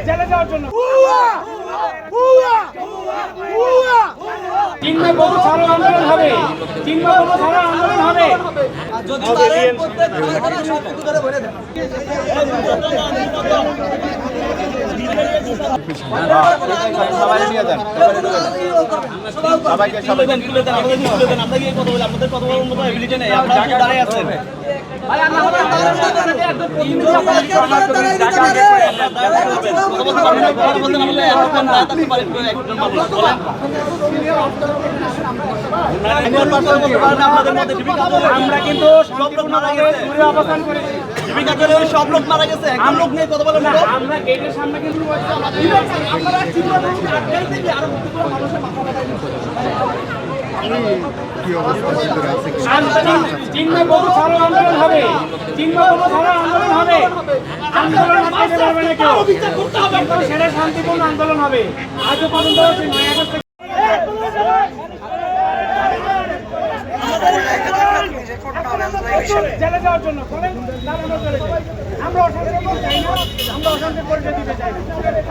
জেলে যাওয়ার জন্য আন্দোলন হবে, আন্দোলন হবে। আমরা কিন্তু অবস্থান করেছি, সব লোক মারা গেছে, লোক নেই কথা বলেন। আমরা গেটের সামনে কিন্তু আন্দোলন হবে, আন্দোলন হবে, সেটা শান্তিপূর্ণ আন্দোলন হবে। আজও পর্যন্ত জেলে যাওয়ার জন্য আমরা অশান্তি পরিচয় দিতে চাই না।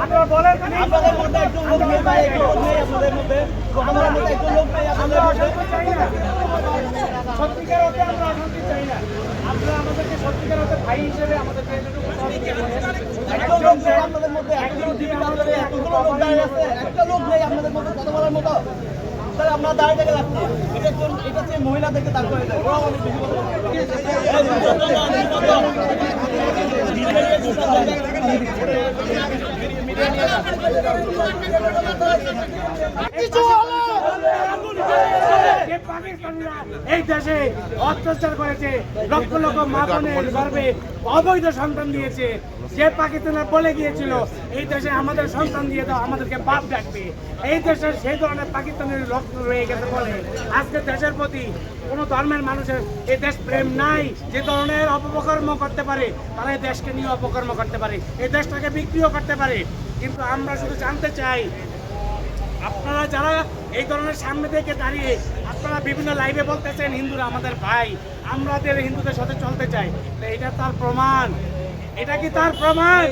আপনারা বলেন আপনাদের মধ্যে একজন লোক নেই, ভাই একজন লোক নেই আপনাদের মধ্যে, আমাদের মধ্যে একজন লোক নেই আপনাদের মধ্যে। সত্যিকার অর্থে আমরা অশান্তি চাই না। আপনারা আমাদেরকে সত্যিকার অর্থে ভাই হিসেবে আমাদেরকে আপনাদের মধ্যে একজন এতগুলো লোক দাঁড়িয়ে আছে, একটা লোক নেই আপনাদের মধ্যে কথা বলার মতো। আপনারা দাঁড়িয়ে থেকে লাগছে, এটা হচ্ছে মহিলাদেরকে দাঁড় করে দেয়, ওরা অনেক বেশি কথা এই দেশে অত্যাচার করেছে, লক্ষ লক্ষ মা বোনের গর্ভে অবৈধ সন্তান দিয়েছে। যে পাকিস্তানের বলে গিয়েছিল এই দেশে আমাদের সন্তান দিয়ে দাও, আমাদেরকে বাপ ডাকবে, এই দেশে সেই ধরনের পাকিস্তানের রক্ত রয়ে গেছে বলে আজকে দেশের প্রতি কোন ধর্মের মানুষের এই দেশ প্রেম নাই। যে ধরনের অপকর্ম করতে পারে তারা এই দেশকে নিয়ে অপকর্ম করতে পারে, এই দেশটাকে বিক্রিও করতে পারে। কিন্তু আমরা শুধু জানতে চাই, আপনারা যারা এই ধরনের সামনে থেকে দাঁড়িয়ে আপনারা বিভিন্ন লাইভে বলতেছেন হিন্দুরা আমাদের ভাই, আমাদের হিন্দুদের সাথে চলতে চাই, এটা তার প্রমাণ। এটা কি তার প্রমাণ?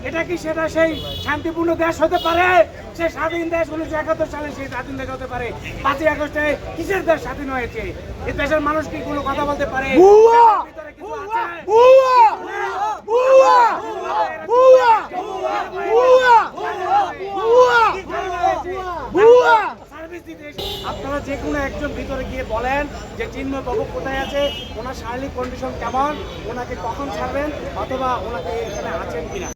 এটা কি সেটা সেই শান্তিপূর্ণ দেশ হতে পারে? সে স্বাধীন দেশ 1971 সালে সেই স্বাধীন দেশ হতে পারে? 5ই আগস্টে কিসের দেশ স্বাধীন হয়েছে? এই দেশের মানুষ কি কোনো কথা বলতে পারে? আপনারা যে কোনো একজন ভিতরে গিয়ে বলেন যে চিন্ময় বাবু কোথায় আছে, ওনার শারীরিক কন্ডিশন কেমন, ওনাকে কখন ছাড়বেন, অথবা ওনাকে এখানে আছেন কিনা।